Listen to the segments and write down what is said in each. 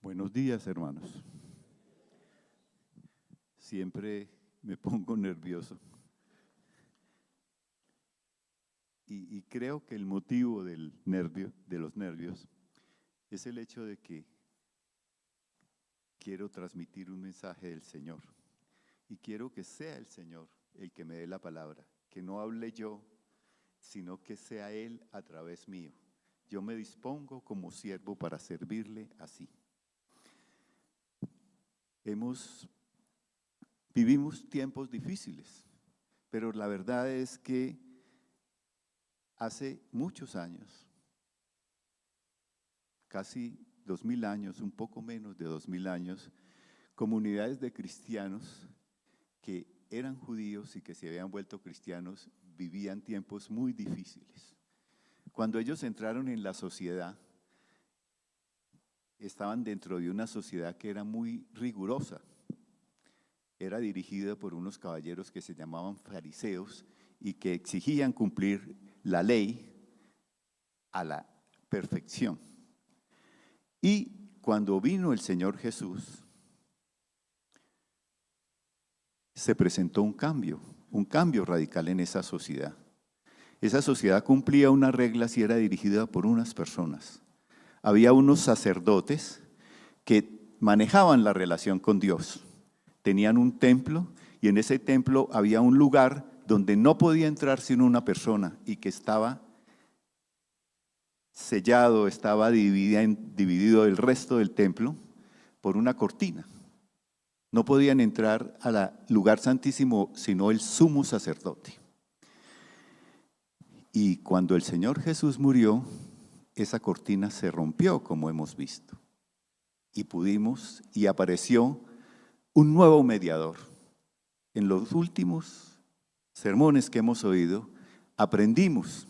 Buenos días, hermanos. Siempre me pongo nervioso. Y creo que el motivo de los nervios, es el hecho de que quiero transmitir un mensaje del Señor. Y quiero que sea el Señor el que me dé la palabra, que no hable yo, sino que sea Él a través mío. Yo me dispongo como siervo para servirle así. Vivimos tiempos difíciles, pero la verdad es que hace muchos años, casi 2000 años, un poco menos de 2000 años, comunidades de cristianos que eran judíos y que se habían vuelto cristianos vivían tiempos muy difíciles. Cuando ellos entraron en la sociedad, estaban dentro de una sociedad que era muy rigurosa. Era dirigida por unos caballeros que se llamaban fariseos y que exigían cumplir la ley a la perfección. Y cuando vino el Señor Jesús, se presentó un cambio radical en esa sociedad. Esa sociedad cumplía unas reglas y era dirigida por unas personas. Había unos sacerdotes que manejaban la relación con Dios. Tenían un templo y en ese templo había un lugar donde no podía entrar sino una persona y que estaba sellado, estaba dividido del resto del templo por una cortina. No podían entrar al lugar santísimo sino el sumo sacerdote. Y cuando el Señor Jesús murió, esa cortina se rompió, como hemos visto. Y apareció un nuevo mediador. En los últimos sermones que hemos oído, aprendimos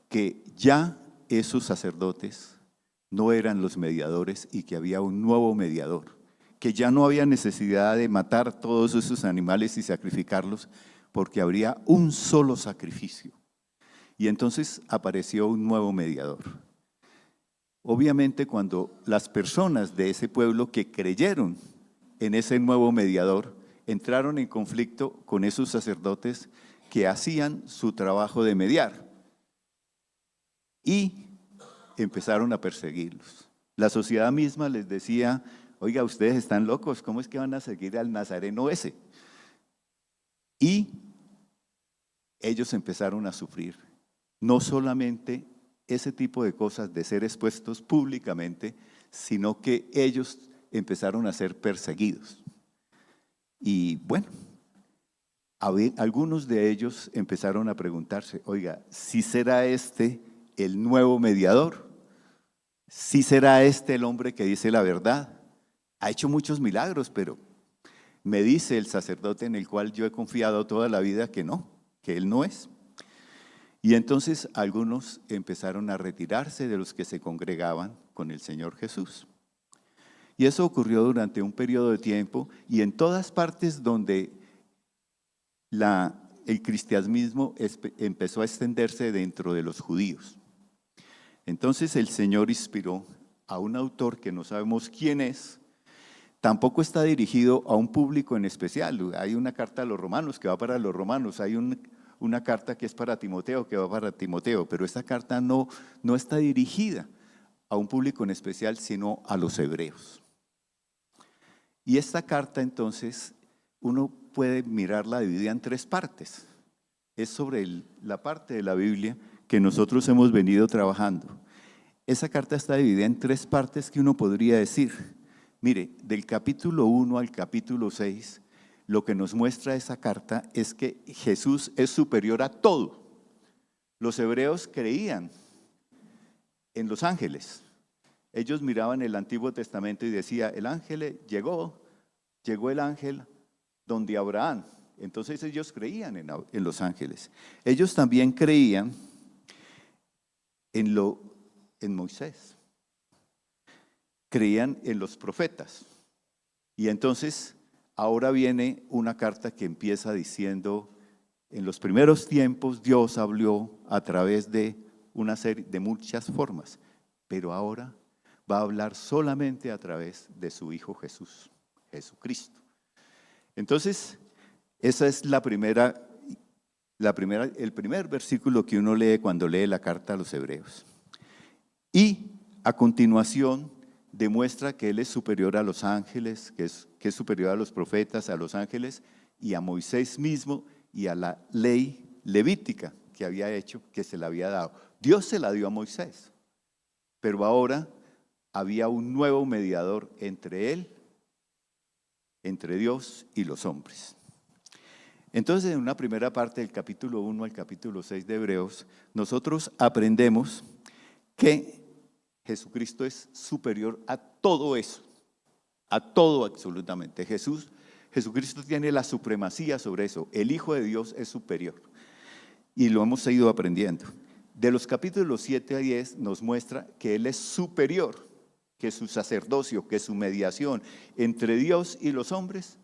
que ya esos sacerdotes no eran los mediadores y que había un nuevo mediador, que ya no había necesidad de matar todos esos animales y sacrificarlos, porque habría un solo sacrificio. Y entonces apareció un nuevo mediador. Obviamente, cuando las personas de ese pueblo que creyeron en ese nuevo mediador entraron en conflicto con esos sacerdotes que hacían su trabajo de mediar y empezaron a perseguirlos. La sociedad misma les decía: oiga, ustedes están locos, ¿cómo es que van a seguir al nazareno ese? Y ellos empezaron a sufrir. No solamente ese tipo de cosas de ser expuestos públicamente, sino que ellos empezaron a ser perseguidos. Y bueno, algunos de ellos empezaron a preguntarse: oiga, ¿sí será este el nuevo mediador? ¿Sí será este el hombre que dice la verdad? Ha hecho muchos milagros, pero me dice el sacerdote en el cual yo he confiado toda la vida que no, que él no es. Y entonces algunos empezaron a retirarse de los que se congregaban con el Señor Jesús. Y eso ocurrió durante un periodo de tiempo y en todas partes donde el cristianismo empezó a extenderse dentro de los judíos. Entonces el Señor inspiró a un autor que no sabemos quién es. Tampoco está dirigido a un público en especial. Hay una carta a los romanos que va para los romanos, hay una carta que es para Timoteo que va para Timoteo, pero esta carta no está dirigida a un público en especial, sino a los hebreos. Y esta carta entonces uno puede mirarla dividida en tres partes. Es sobre la parte de la Biblia que nosotros hemos venido trabajando. Esa carta está dividida en tres partes que uno podría decir: mire, del capítulo 1 al capítulo 6, lo que nos muestra esa carta es que Jesús es superior a todo. Los hebreos creían en los ángeles. Ellos miraban el Antiguo Testamento y decía: el ángel llegó el ángel donde Abraham. Entonces ellos creían en los ángeles. Ellos también creían en Moisés. Creían en los profetas. Y entonces ahora viene una carta que empieza diciendo: en los primeros tiempos Dios habló a través de una serie de muchas formas, pero ahora va a hablar solamente a través de su Hijo Jesús, Jesucristo. Entonces, esa es el primer versículo que uno lee cuando lee la carta a los Hebreos. Y a continuación demuestra que Él es superior a los ángeles, que es superior a los profetas, a los ángeles y a Moisés mismo y a la ley levítica que había hecho, que se la había dado. Dios se la dio a Moisés, pero ahora había un nuevo mediador entre Él, entre Dios y los hombres. Entonces, en una primera parte del capítulo 1 al capítulo 6 de Hebreos, nosotros aprendemos que Jesucristo es superior a todo eso, a todo absolutamente. Jesucristo tiene la supremacía sobre eso. El Hijo de Dios es superior y lo hemos ido aprendiendo. De los capítulos 7 a 10 nos muestra que Él es superior, que su sacerdocio, que su mediación entre Dios y los hombres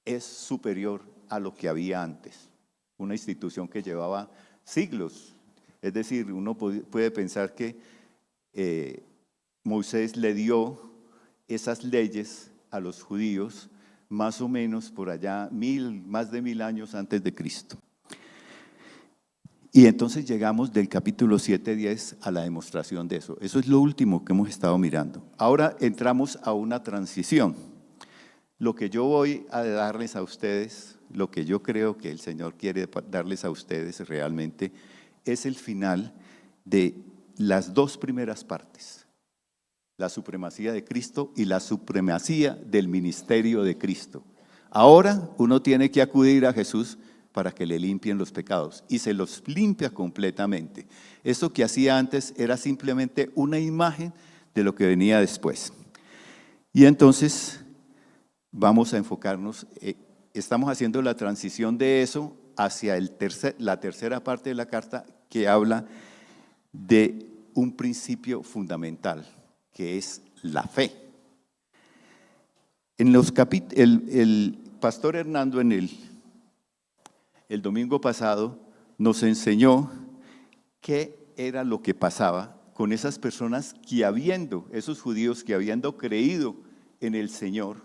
es superior a lo que había antes. Una institución que llevaba siglos. Es decir, uno puede pensar que Moisés le dio esas leyes a los judíos más o menos por allá más de 1000 años antes de Cristo. Y entonces llegamos del capítulo 7-10 a la demostración de eso. Eso es lo último que hemos estado mirando. Ahora entramos a una transición. Lo que yo voy a darles a ustedes, lo que yo creo que el Señor quiere darles a ustedes realmente, es el final de las dos primeras partes. La supremacía de Cristo y la supremacía del ministerio de Cristo. Ahora uno tiene que acudir a Jesús para que le limpien los pecados, y se los limpia completamente. Eso que hacía antes era simplemente una imagen de lo que venía después. Y entonces vamos a enfocarnos, estamos haciendo la transición de eso hacia la tercera parte de la carta, que habla de un principio fundamental, que es la fe. El pastor Hernando el domingo pasado nos enseñó qué era lo que pasaba con esas personas esos judíos que habiendo creído en el Señor,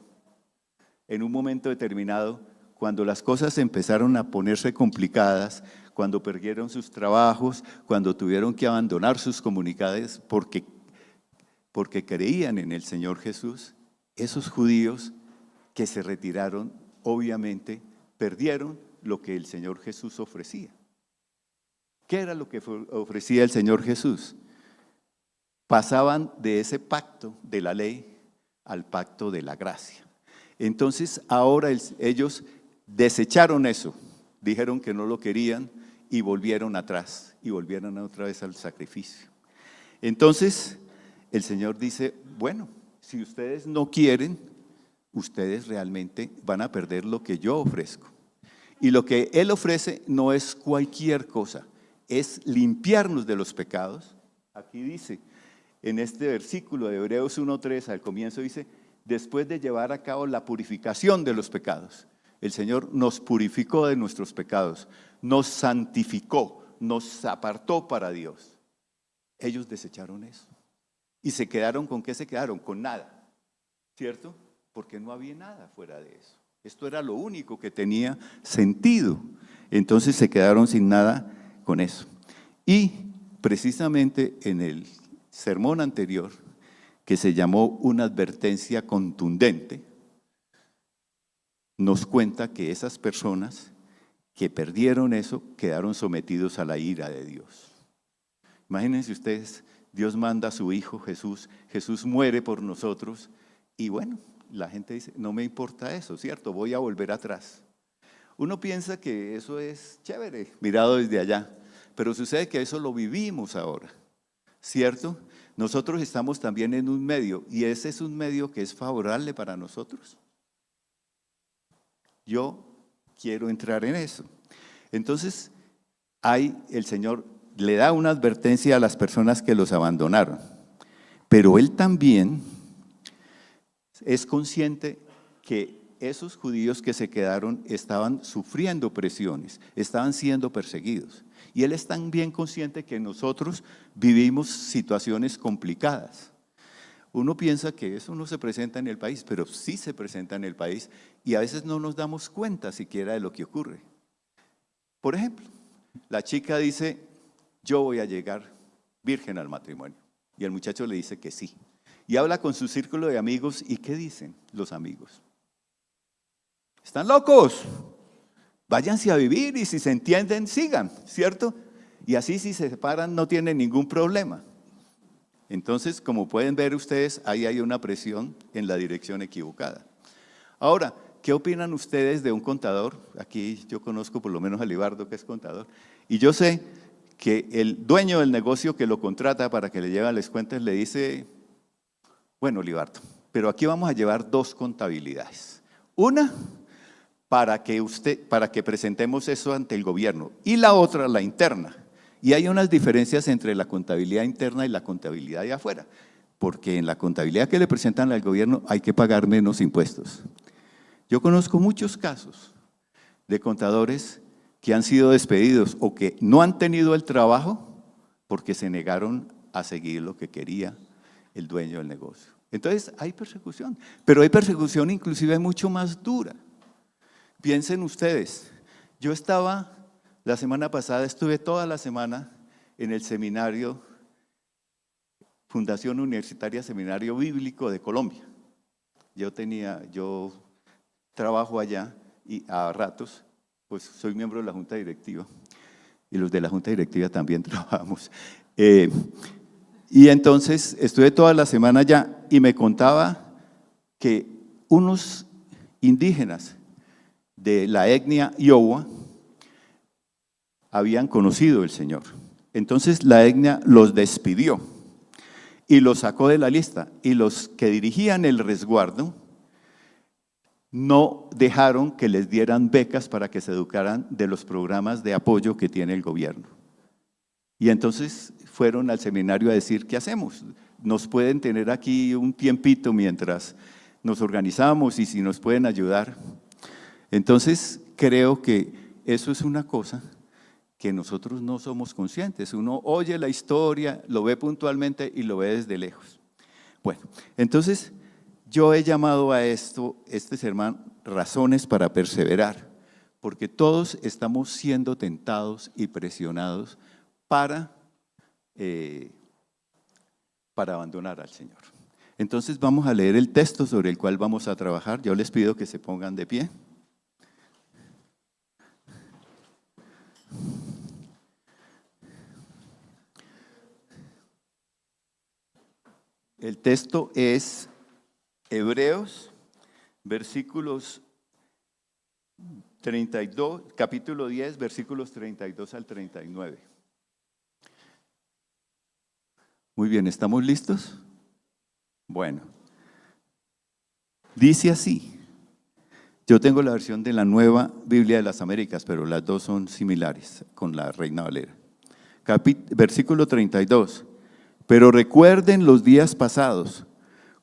en un momento determinado, cuando las cosas empezaron a ponerse complicadas, cuando perdieron sus trabajos, cuando tuvieron que abandonar sus comunidades porque creían en el Señor Jesús, esos judíos que se retiraron, obviamente, perdieron lo que el Señor Jesús ofrecía. ¿Qué era lo que ofrecía el Señor Jesús? Pasaban de ese pacto de la ley al pacto de la gracia. Entonces ahora ellos desecharon eso, dijeron que no lo querían y volvieron atrás y volvieron otra vez al sacrificio. Entonces el Señor dice, bueno, si ustedes no quieren, ustedes realmente van a perder lo que yo ofrezco. Y lo que Él ofrece no es cualquier cosa, es limpiarnos de los pecados. Aquí dice, en este versículo de Hebreos 1:3, al comienzo dice, después de llevar a cabo la purificación de los pecados. El Señor nos purificó de nuestros pecados, nos santificó, nos apartó para Dios. Ellos desecharon eso. ¿Y se quedaron con qué? Se quedaron con nada, ¿cierto? Porque no había nada fuera de eso. Esto era lo único que tenía sentido. Entonces se quedaron sin nada con eso. Y precisamente en el sermón anterior, que se llamó una advertencia contundente, nos cuenta que esas personas que perdieron eso quedaron sometidos a la ira de Dios. Imagínense ustedes, Dios manda a su Hijo Jesús, Jesús muere por nosotros y bueno, la gente dice, no me importa eso, ¿cierto? Voy a volver atrás. Uno piensa que eso es chévere, mirado desde allá, pero sucede que eso lo vivimos ahora, ¿cierto? Nosotros estamos también en un medio, y ese es un medio que es favorable para nosotros. Yo quiero entrar en eso. Entonces, el Señor le da una advertencia a las personas que los abandonaron, pero Él también es consciente que esos judíos que se quedaron estaban sufriendo presiones, estaban siendo perseguidos. Y Él es también consciente que nosotros vivimos situaciones complicadas. Uno piensa que eso no se presenta en el país, pero sí se presenta en el país y a veces no nos damos cuenta siquiera de lo que ocurre. Por ejemplo, la chica dice, yo voy a llegar virgen al matrimonio. Y el muchacho le dice que sí. Y habla con su círculo de amigos. ¿Y qué dicen los amigos? ¡Están locos! Váyanse a vivir y si se entienden, sigan, ¿cierto? Y así si se separan no tienen ningún problema. Entonces, como pueden ver ustedes, ahí hay una presión en la dirección equivocada. Ahora, ¿qué opinan ustedes de un contador? Aquí yo conozco por lo menos a Libardo, que es contador, y yo sé que el dueño del negocio que lo contrata para que le lleve las cuentas le dice, bueno, Libardo, pero aquí vamos a llevar dos contabilidades. Una, para que presentemos eso ante el gobierno, y la otra, la interna. Y hay unas diferencias entre la contabilidad interna y la contabilidad de afuera, porque en la contabilidad que le presentan al gobierno hay que pagar menos impuestos. Yo conozco muchos casos de contadores que han sido despedidos o que no han tenido el trabajo porque se negaron a seguir lo que quería el dueño del negocio. Entonces hay persecución, pero hay persecución inclusive mucho más dura. Piensen ustedes, yo la semana pasada estuve toda la semana en el seminario, Fundación Universitaria Seminario Bíblico de Colombia. Yo trabajo allá y a ratos, pues soy miembro de la Junta Directiva y los de la Junta Directiva también trabajamos. Y entonces estuve toda la semana allá y me contaba que unos indígenas de la etnia Iowa habían conocido el Señor. Entonces la etnia los despidió y los sacó de la lista, y los que dirigían el resguardo no dejaron que les dieran becas para que se educaran de los programas de apoyo que tiene el gobierno. Y entonces fueron al seminario a decir, ¿qué hacemos? Nos pueden tener aquí un tiempito mientras nos organizamos y si nos pueden ayudar. Entonces creo que eso es una cosa que nosotros no somos conscientes. Uno oye la historia, lo ve puntualmente y lo ve desde lejos. Bueno, entonces yo he llamado a este sermón, razones para perseverar, porque todos estamos siendo tentados y presionados para abandonar al Señor. Entonces vamos a leer el texto sobre el cual vamos a trabajar. Yo les pido que se pongan de pie. El texto es Hebreos, capítulo 10, versículos 32 al 39. Muy bien, ¿estamos listos? Bueno, dice así. Yo tengo la versión de la Nueva Biblia de las Américas, pero las dos son similares con la Reina Valera. Versículo 32. Pero recuerden los días pasados,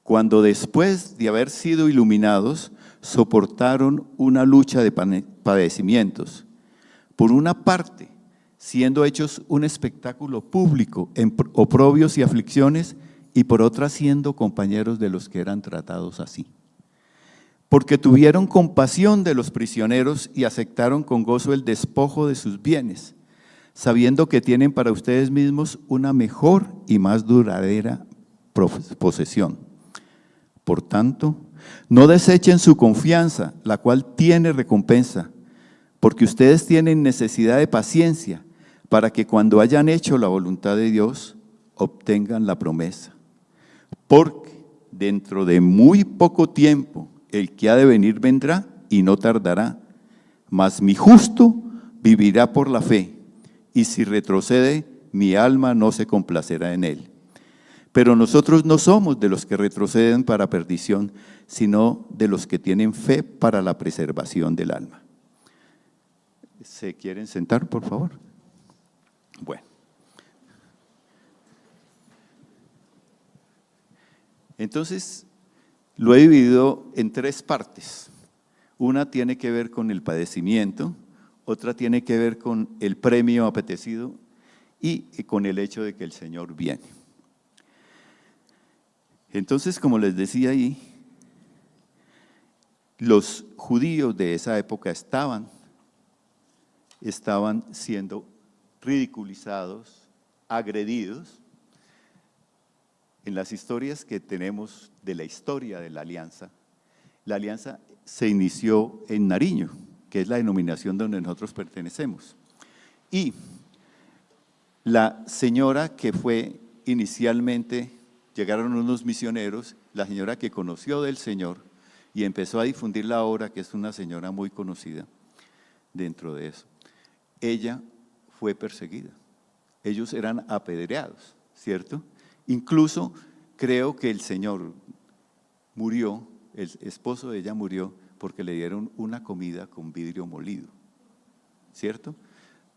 cuando después de haber sido iluminados, soportaron una lucha de padecimientos. Por una parte, siendo hechos un espectáculo público en oprobios y aflicciones, y por otra siendo compañeros de los que eran tratados así. Porque tuvieron compasión de los prisioneros y aceptaron con gozo el despojo de sus bienes, sabiendo que tienen para ustedes mismos una mejor y más duradera posesión. Por tanto, no desechen su confianza, la cual tiene recompensa, porque ustedes tienen necesidad de paciencia, para que cuando hayan hecho la voluntad de Dios, obtengan la promesa. Porque dentro de muy poco tiempo, el que ha de venir vendrá y no tardará, mas mi justo vivirá por la fe, y si retrocede, mi alma no se complacerá en él. Pero nosotros no somos de los que retroceden para perdición, sino de los que tienen fe para la preservación del alma. ¿Se quieren sentar, por favor? Bueno. Entonces, lo he dividido en tres partes. Una tiene que ver con el padecimiento, otra tiene que ver con el premio apetecido y con el hecho de que el Señor viene. Entonces, como les decía ahí, los judíos de esa época estaban siendo ridiculizados, agredidos. En las historias que tenemos de la historia de la alianza se inició en Nariño, que es la denominación donde nosotros pertenecemos. Y la señora que fue inicialmente, llegaron unos misioneros, la señora que conoció del Señor y empezó a difundir la obra, que es una señora muy conocida dentro de eso, ella fue perseguida. Ellos eran apedreados, ¿cierto? Incluso creo que el Señor murió, el esposo de ella murió porque le dieron una comida con vidrio molido, ¿cierto?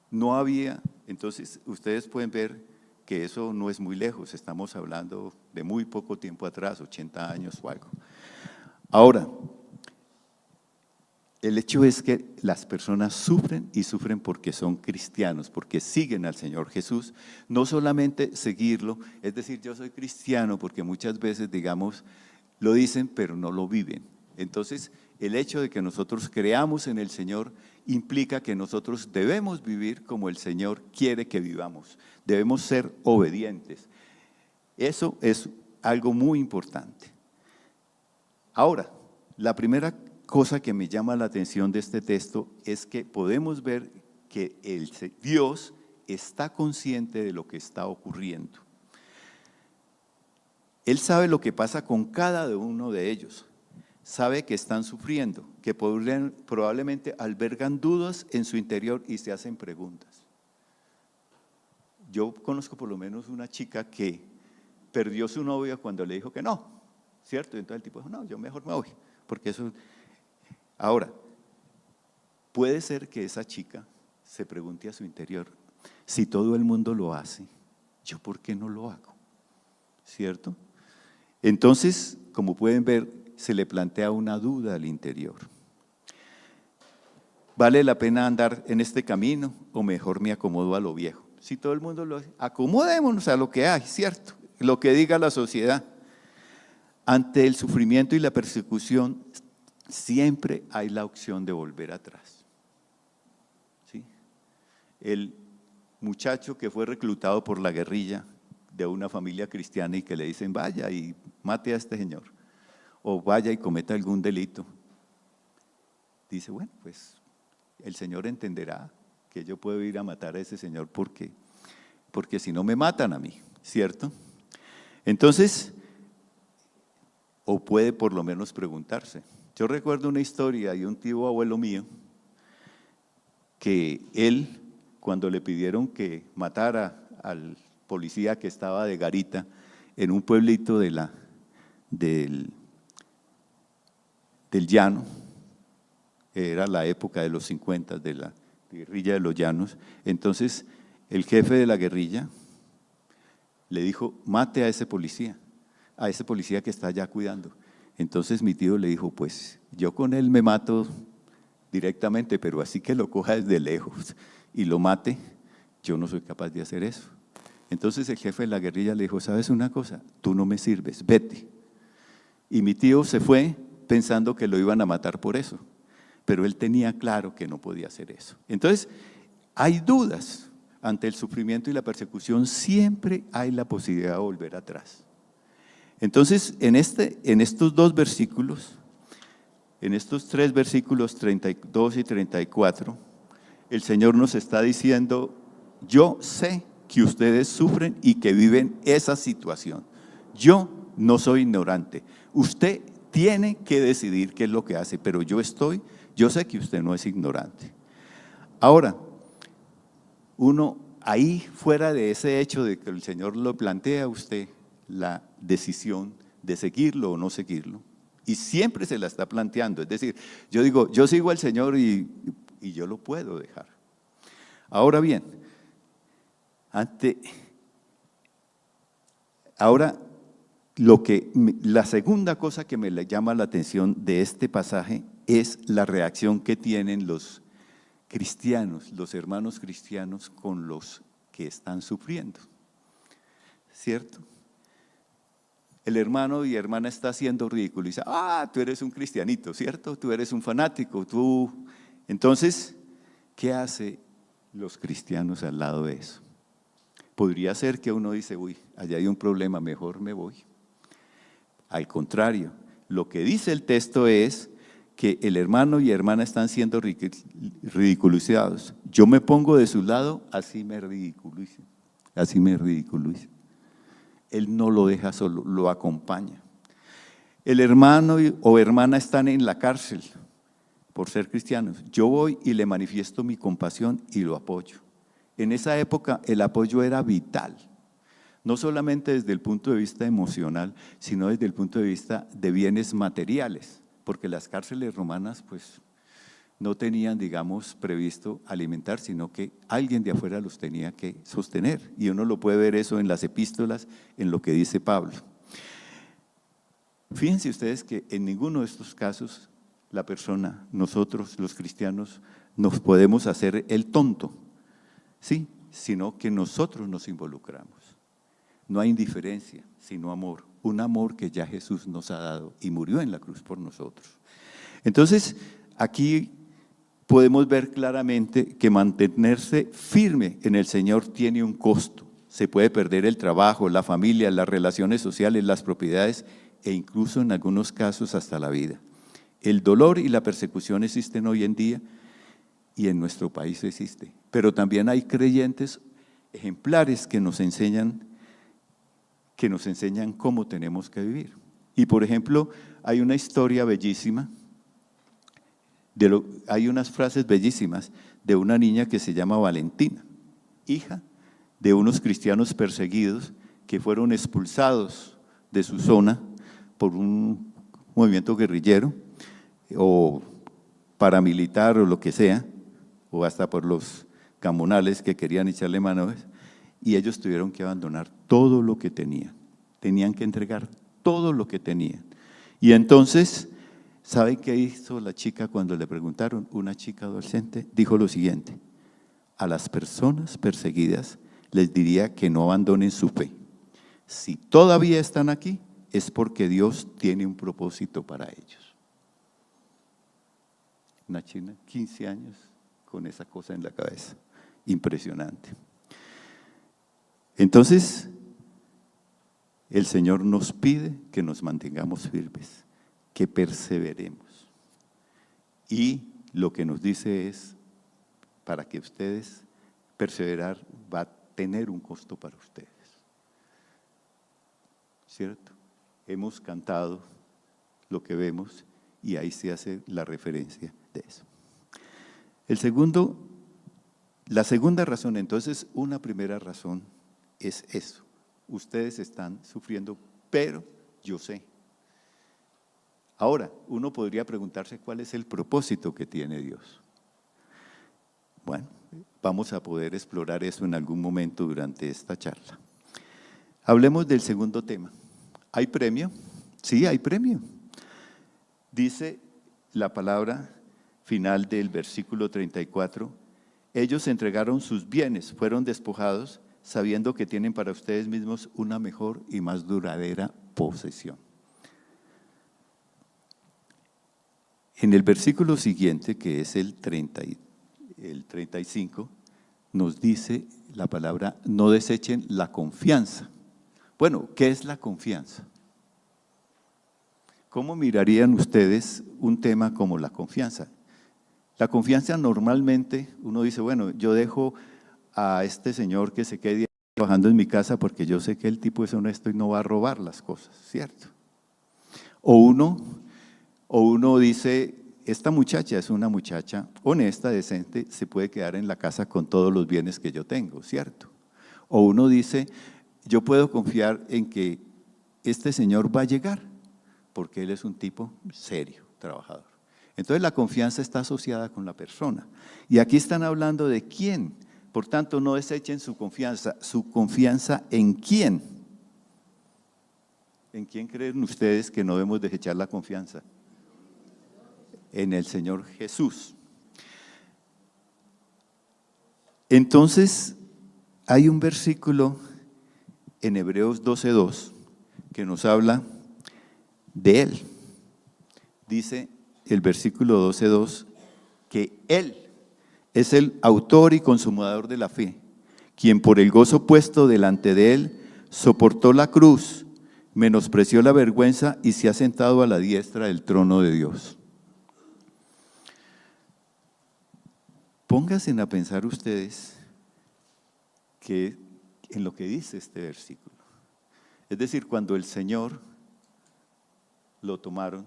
No había, entonces ustedes pueden ver que eso no es muy lejos, estamos hablando de muy poco tiempo atrás, 80 años o algo. Ahora, el hecho es que las personas sufren y sufren porque son cristianos, porque siguen al Señor Jesús, no solamente seguirlo, es decir, yo soy cristiano, porque muchas veces, digamos, lo dicen, pero no lo viven. Entonces, el hecho de que nosotros creamos en el Señor implica que nosotros debemos vivir como el Señor quiere que vivamos, debemos ser obedientes. Eso es algo muy importante. Ahora, la primera cosa que me llama la atención de este texto es que podemos ver que Dios está consciente de lo que está ocurriendo. Él sabe lo que pasa con cada uno de ellos, sabe que están sufriendo, que probablemente albergan dudas en su interior y se hacen preguntas. Yo conozco por lo menos una chica que perdió su novia cuando le dijo que no, ¿cierto? Entonces el tipo dijo, no, yo mejor me voy, porque eso… Ahora, puede ser que esa chica se pregunte a su interior, si todo el mundo lo hace, ¿yo por qué no lo hago? ¿Cierto? Entonces, como pueden ver, se le plantea una duda al interior. ¿Vale la pena andar en este camino o mejor me acomodo a lo viejo? Si todo el mundo lo hace, acomodémonos a lo que hay, ¿cierto? Lo que diga la sociedad. Ante el sufrimiento y la persecución, siempre hay la opción de volver atrás. ¿Sí? El muchacho que fue reclutado por la guerrilla de una familia cristiana y que le dicen vaya y mate a este señor o vaya y cometa algún delito, dice bueno, pues el Señor entenderá que yo puedo ir a matar a ese señor porque si no me matan a mí, ¿cierto? Entonces, o puede por lo menos preguntarse. Yo recuerdo una historia de un tío abuelo mío que él, cuando le pidieron que matara al policía que estaba de garita en un pueblito del llano, era la época de los 50 de la guerrilla de los llanos, entonces el jefe de la guerrilla le dijo, mate a ese policía que está allá cuidando. Entonces mi tío le dijo, pues yo con él me mato directamente, pero así que lo coja desde lejos y lo mate, yo no soy capaz de hacer eso. Entonces el jefe de la guerrilla le dijo, ¿sabes una cosa? Tú no me sirves, vete. Y mi tío se fue pensando que lo iban a matar por eso, pero él tenía claro que no podía hacer eso. Entonces, hay dudas ante el sufrimiento y la persecución, siempre hay la posibilidad de volver atrás. Entonces, en estos dos versículos, en estos tres versículos 32 y 34, el Señor nos está diciendo, yo sé que ustedes sufren y que viven esa situación. Yo no soy ignorante. Usted tiene que decidir qué es lo que hace, pero yo sé que usted no es ignorante. Ahora, uno ahí fuera de ese hecho de que el Señor lo plantea a usted, la decisión de seguirlo o no seguirlo, y siempre se la está planteando, es decir, yo digo, yo sigo al Señor y yo lo puedo dejar. Ahora bien, la segunda cosa que me llama la atención de este pasaje es la reacción que tienen los cristianos, los hermanos cristianos con los que están sufriendo, ¿cierto? el hermano y hermana está siendo ridiculizado. Tú eres un cristianito, ¿cierto? Tú eres un fanático, tú. Entonces, ¿qué hace los cristianos al lado de eso? Podría ser que uno dice, uy, allá hay un problema, mejor me voy. Al contrario, lo que dice el texto es que el hermano y hermana están siendo ridiculizados. Yo me pongo de su lado, así me ridiculicen, así me ridiculicen. Él no lo deja solo, lo acompaña. El hermano o hermana están en la cárcel por ser cristianos. Yo voy y le manifiesto mi compasión y lo apoyo. En esa época el apoyo era vital, no solamente desde el punto de vista emocional, sino desde el punto de vista de bienes materiales, porque las cárceles romanas pues no tenían, digamos, previsto alimentar, sino que alguien de afuera los tenía que sostener. Y uno lo puede ver eso en las epístolas, en lo que dice Pablo. Fíjense ustedes que en ninguno de estos casos la persona, nosotros los cristianos, nos podemos hacer el tonto, ¿sí? Sino que nosotros nos involucramos. No hay indiferencia, sino amor. Un amor que ya Jesús nos ha dado y murió en la cruz por nosotros. Entonces, aquí podemos ver claramente que mantenerse firme en el Señor tiene un costo. Se puede perder el trabajo, la familia, las relaciones sociales, las propiedades e incluso en algunos casos hasta la vida. El dolor y la persecución existen hoy en día y en nuestro país existe. Pero también hay creyentes ejemplares que nos enseñan cómo tenemos que vivir. Y por ejemplo, hay una historia bellísima, hay unas frases bellísimas de una niña que se llama Valentina, hija de unos cristianos perseguidos que fueron expulsados de su zona por un movimiento guerrillero o paramilitar o lo que sea, o hasta por los comunales que querían echarle mano, y ellos tuvieron que abandonar todo lo que tenían que entregar todo lo que tenían. Y entonces, ¿sabe qué hizo la chica cuando le preguntaron? Una chica adolescente dijo lo siguiente: a las personas perseguidas les diría que no abandonen su fe. Si todavía están aquí, es porque Dios tiene un propósito para ellos. Una china, 15 años, con esa cosa en la cabeza. Impresionante. Entonces, el Señor nos pide que nos mantengamos firmes, que perseveremos. Y lo que nos dice es, para que ustedes perseverar va a tener un costo para ustedes. ¿Cierto? Hemos cantado lo que vemos y ahí se hace la referencia de eso. La segunda razón, entonces, una primera razón es eso. Ustedes están sufriendo, pero yo sé. Ahora, uno podría preguntarse cuál es el propósito que tiene Dios. Bueno, vamos a poder explorar eso en algún momento durante esta charla. Hablemos del segundo tema. ¿Hay premio? Sí, hay premio. Dice la palabra final del versículo 34, ellos entregaron sus bienes, fueron despojados, sabiendo que tienen para ustedes mismos una mejor y más duradera posesión. En el versículo siguiente, que es el 35, nos dice la palabra, no desechen la confianza. Bueno, ¿qué es la confianza? ¿Cómo mirarían ustedes un tema como la confianza? La confianza normalmente, uno dice, bueno, yo dejo a este señor que se quede trabajando en mi casa porque yo sé que el tipo es honesto y no va a robar las cosas, ¿cierto? O uno dice, esta muchacha es una muchacha honesta, decente, se puede quedar en la casa con todos los bienes que yo tengo, ¿cierto? O uno dice, yo puedo confiar en que este señor va a llegar porque él es un tipo serio, trabajador. Entonces la confianza está asociada con la persona. Y aquí están hablando de quién. Por tanto, no desechen su confianza ¿en quién? ¿En quién creen ustedes que no debemos desechar la confianza? En el Señor Jesús. Entonces, hay un versículo en Hebreos 12:2 que nos habla de Él. Dice el versículo 12:2 que Él es el autor y consumador de la fe, quien por el gozo puesto delante de Él soportó la cruz, menospreció la vergüenza y se ha sentado a la diestra del trono de Dios. Pónganse a pensar ustedes que en lo que dice este versículo. Es decir, cuando el Señor lo tomaron,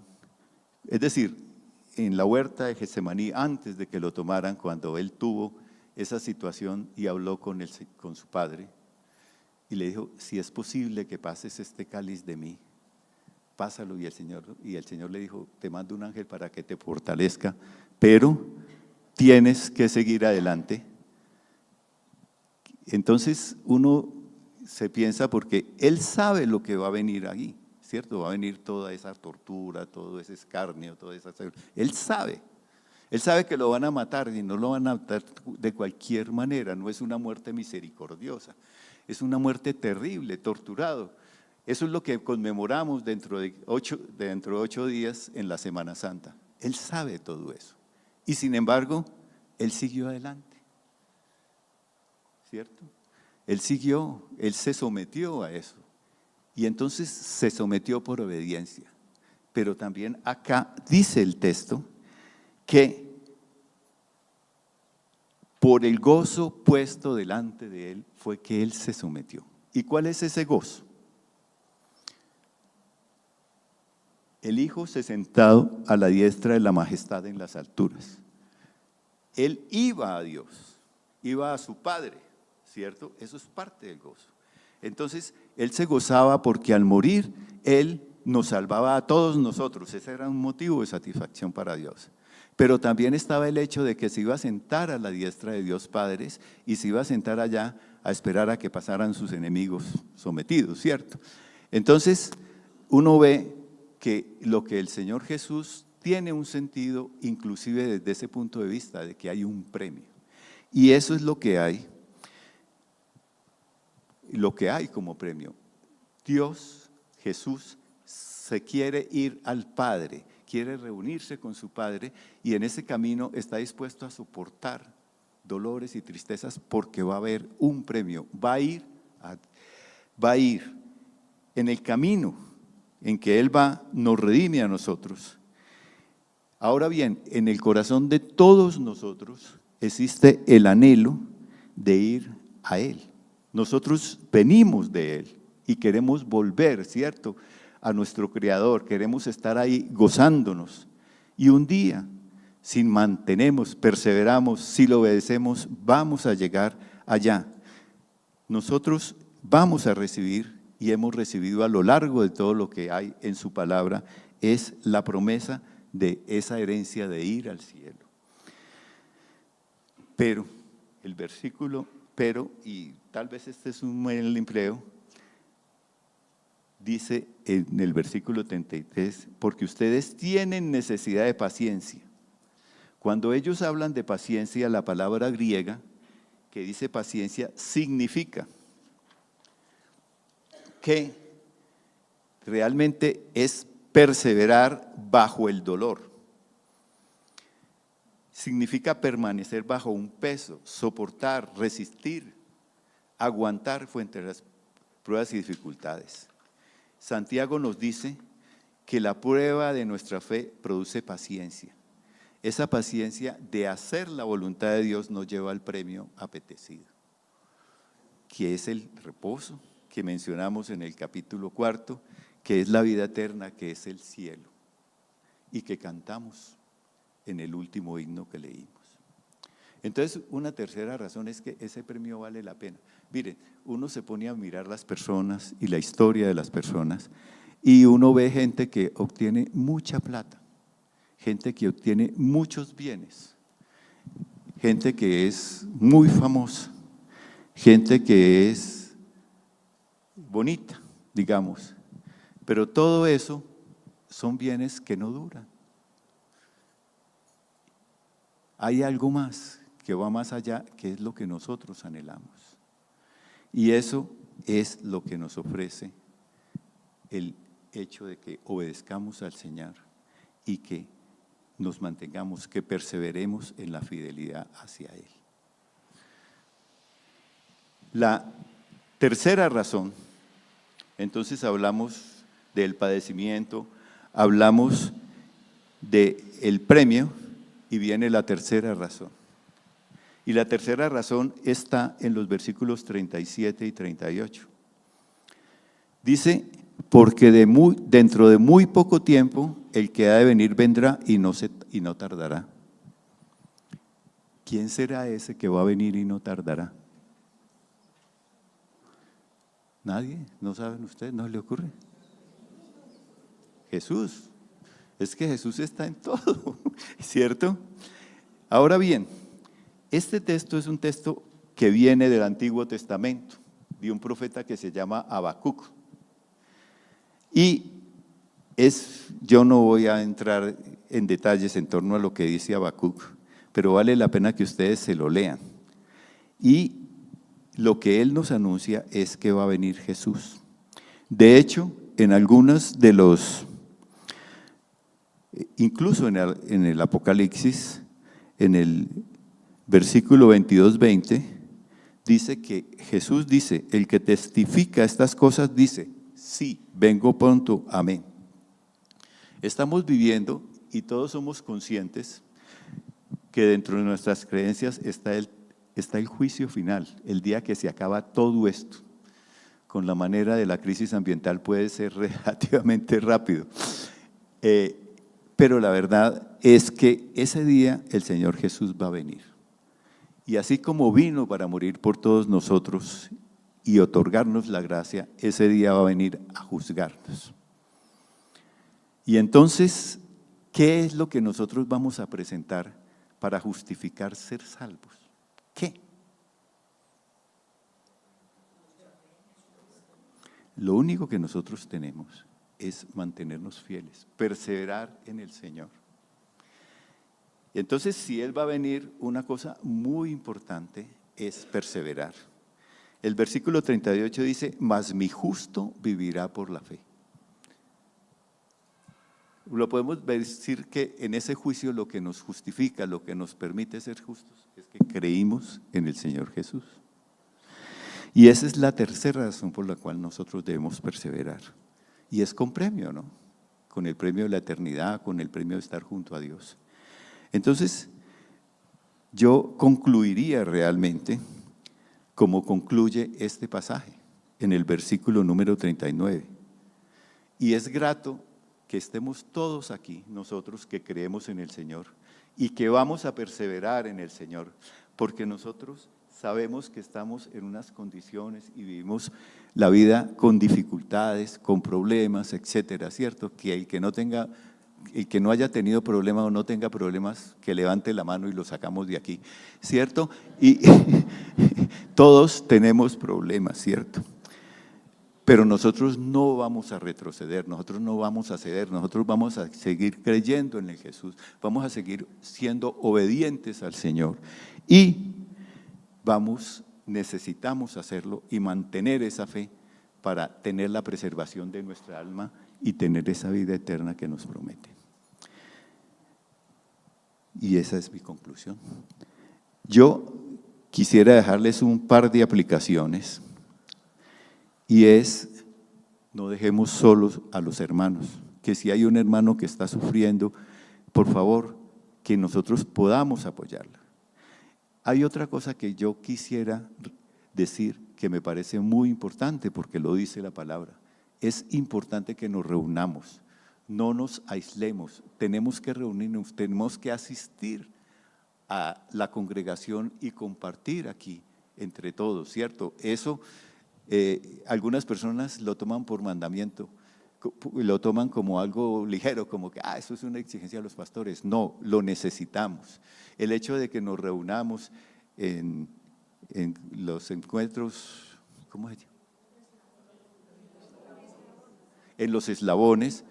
es decir, en la huerta de Getsemaní, antes de que lo tomaran, cuando él tuvo esa situación y habló con su padre, y le dijo, si es posible que pases este cáliz de mí, pásalo. Y el Señor le dijo, te mando un ángel para que te fortalezca, pero tienes que seguir adelante. Entonces uno se piensa, porque Él sabe lo que va a venir ahí, ¿cierto? Va a venir toda esa tortura, todo ese escarnio, toda esa... Él sabe que lo van a matar y no lo van a matar de cualquier manera, no es una muerte misericordiosa, es una muerte terrible, torturado. Eso es lo que conmemoramos dentro de 8 días en la Semana Santa. Él sabe todo eso y sin embargo, Él siguió adelante, ¿cierto? Él se sometió a eso. Y entonces se sometió por obediencia. Pero también acá dice el texto que por el gozo puesto delante de Él fue que Él se sometió. ¿Y cuál es ese gozo? El Hijo se sentado a la diestra de la majestad en las alturas. Él iba a Dios, iba a su Padre, ¿cierto? Eso es parte del gozo. Entonces, Él se gozaba porque al morir, Él nos salvaba a todos nosotros. Ese era un motivo de satisfacción para Dios. Pero también estaba el hecho de que se iba a sentar a la diestra de Dios Padre y se iba a sentar allá a esperar a que pasaran sus enemigos sometidos, ¿cierto? Entonces, uno ve que lo que el Señor Jesús tiene un sentido, inclusive desde ese punto de vista, de que hay un premio. Y eso es lo que hay como premio. Dios, Jesús, se quiere ir al Padre, quiere reunirse con su Padre y en ese camino está dispuesto a soportar dolores y tristezas porque va a haber un premio, va a ir en el camino en que Él nos redime a nosotros. Ahora bien, en el corazón de todos nosotros existe el anhelo de ir a Él. Nosotros venimos de Él y queremos volver, ¿cierto?, a nuestro Creador, queremos estar ahí gozándonos. Y un día, si mantenemos, perseveramos, si lo obedecemos, vamos a llegar allá. Nosotros vamos a recibir y hemos recibido a lo largo de todo lo que hay en su palabra, es la promesa de esa herencia de ir al cielo. Pero, el versículo, y tal vez este es un mal empleo, dice en el versículo 33, porque ustedes tienen necesidad de paciencia. Cuando ellos hablan de paciencia, la palabra griega que dice paciencia significa que realmente es perseverar bajo el dolor. Significa permanecer bajo un peso, soportar, resistir, aguantar frente a las pruebas y dificultades. Santiago nos dice que la prueba de nuestra fe produce paciencia. Esa paciencia de hacer la voluntad de Dios nos lleva al premio apetecido, que es el reposo que mencionamos en el capítulo 4, que es la vida eterna, que es el cielo, y que cantamos en el último himno que leímos. Entonces, una tercera razón es que ese premio vale la pena. Miren, uno se pone a mirar las personas y la historia de las personas y uno ve gente que obtiene mucha plata, gente que obtiene muchos bienes, gente que es muy famosa, gente que es bonita, digamos, pero todo eso son bienes que no duran. Hay algo más que va más allá, que es lo que nosotros anhelamos. Y eso es lo que nos ofrece el hecho de que obedezcamos al Señor y que nos mantengamos, que perseveremos en la fidelidad hacia Él. La tercera razón, entonces hablamos del padecimiento, hablamos del premio y viene la tercera razón. Y la tercera razón está en los versículos 37 y 38. Dice, porque dentro de muy poco tiempo el que ha de venir vendrá y no tardará. ¿Quién será ese que va a venir y no tardará? ¿Nadie? ¿No saben ustedes? ¿No le ocurre? Jesús. Es que Jesús está en todo, ¿cierto? Ahora bien, este texto es un texto que viene del Antiguo Testamento, de un profeta que se llama Habacuc. Y yo no voy a entrar en detalles en torno a lo que dice Habacuc, pero vale la pena que ustedes se lo lean. Y lo que él nos anuncia es que va a venir Jesús. De hecho, en algunos de los, incluso en el Apocalipsis, en el versículo 22-20, dice que Jesús dice, el que testifica estas cosas dice, sí, vengo pronto, amén. Estamos viviendo y todos somos conscientes que dentro de nuestras creencias está el juicio final, el día que se acaba todo esto. Con la manera de la crisis ambiental puede ser relativamente rápido. Pero la verdad es que ese día el Señor Jesús va a venir. Y así como vino para morir por todos nosotros y otorgarnos la gracia, ese día va a venir a juzgarnos. Y entonces, ¿qué es lo que nosotros vamos a presentar para justificar ser salvos? ¿Qué? Lo único que nosotros tenemos es mantenernos fieles, perseverar en el Señor. Y entonces, si Él va a venir, una cosa muy importante es perseverar. El versículo 38 dice, mas mi justo vivirá por la fe. Lo podemos decir que en ese juicio lo que nos justifica, lo que nos permite ser justos, es que creímos en el Señor Jesús. Y esa es la tercera razón por la cual nosotros debemos perseverar. Y es con premio, ¿no? Con el premio de la eternidad, con el premio de estar junto a Dios. Entonces, yo concluiría realmente como concluye este pasaje en el versículo número 39. Y es grato que estemos todos aquí, nosotros que creemos en el Señor y que vamos a perseverar en el Señor, porque nosotros sabemos que estamos en unas condiciones y vivimos la vida con dificultades, con problemas, etcétera, ¿cierto? Que el que no haya tenido problemas o no tenga problemas, que levante la mano y lo sacamos de aquí, ¿cierto? Y todos tenemos problemas, ¿cierto? Pero nosotros no vamos a retroceder, nosotros no vamos a ceder, nosotros vamos a seguir creyendo en el Jesús, vamos a seguir siendo obedientes al Señor y necesitamos hacerlo y mantener esa fe para tener la preservación de nuestra alma y tener esa vida eterna que nos promete. Y esa es mi conclusión. Yo quisiera dejarles un par de aplicaciones y es, no dejemos solos a los hermanos, que si hay un hermano que está sufriendo, por favor, que nosotros podamos apoyarla. Hay otra cosa que yo quisiera decir que me parece muy importante porque lo dice la palabra. Es importante que nos reunamos, no nos aislemos, tenemos que reunirnos, tenemos que asistir a la congregación y compartir aquí entre todos, ¿cierto? Eso algunas personas lo toman por mandamiento, lo toman como algo ligero, como que eso es una exigencia de los pastores. No, lo necesitamos. El hecho de que nos reunamos en los encuentros, ¿cómo se llama? En los eslabones,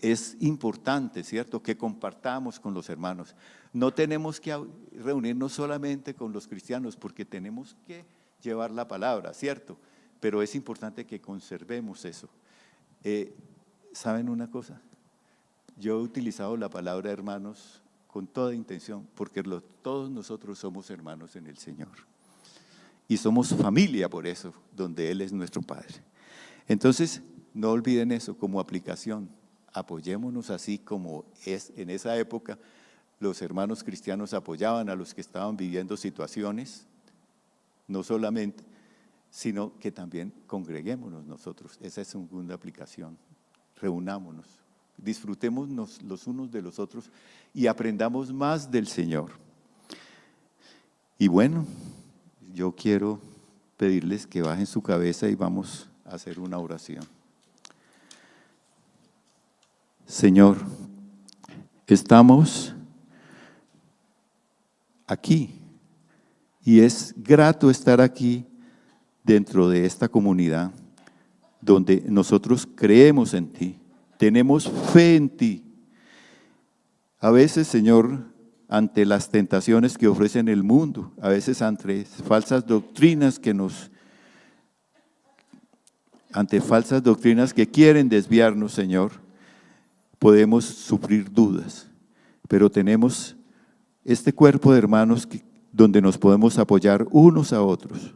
es importante, ¿cierto? Que compartamos con los hermanos. No tenemos que reunirnos solamente con los cristianos porque tenemos que llevar la palabra, ¿cierto? Pero es importante que conservemos eso. ¿Saben una cosa? Yo he utilizado la palabra hermanos con toda intención, porque todos nosotros somos hermanos en el Señor. Y somos familia por eso, donde Él es nuestro Padre. Entonces, no olviden eso como aplicación. Apoyémonos así como es en esa época. Los hermanos cristianos apoyaban a los que estaban viviendo situaciones, no solamente, sino que también congreguémonos nosotros. Esa es su segunda aplicación. Reunámonos, disfrutémonos los unos de los otros y aprendamos más del Señor. Y bueno, yo quiero pedirles que bajen su cabeza y vamos a hacer una oración. Señor, estamos aquí y es grato estar aquí dentro de esta comunidad donde nosotros creemos en ti, tenemos fe en ti. A veces, Señor, ante las tentaciones que ofrece el mundo, a veces ante falsas doctrinas que quieren desviarnos, Señor, podemos sufrir dudas, pero tenemos este cuerpo de hermanos donde nos podemos apoyar unos a otros,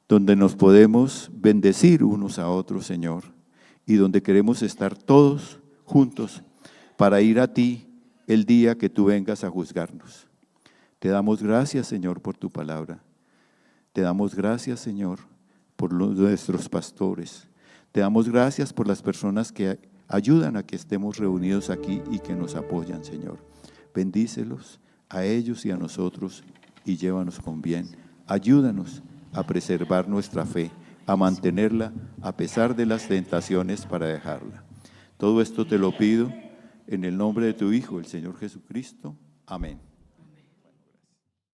donde nos podemos bendecir unos a otros, Señor, y donde queremos estar todos juntos para ir a ti el día que tú vengas a juzgarnos. Te damos gracias, Señor, por tu palabra. Te damos gracias, Señor, por nuestros pastores. Te damos gracias por las personas que ayudan a que estemos reunidos aquí y que nos apoyan, Señor. Bendícelos a ellos y a nosotros y llévanos con bien. Ayúdanos a preservar nuestra fe, a mantenerla a pesar de las tentaciones para dejarla. Todo esto te lo pido en el nombre de tu Hijo, el Señor Jesucristo. Amén.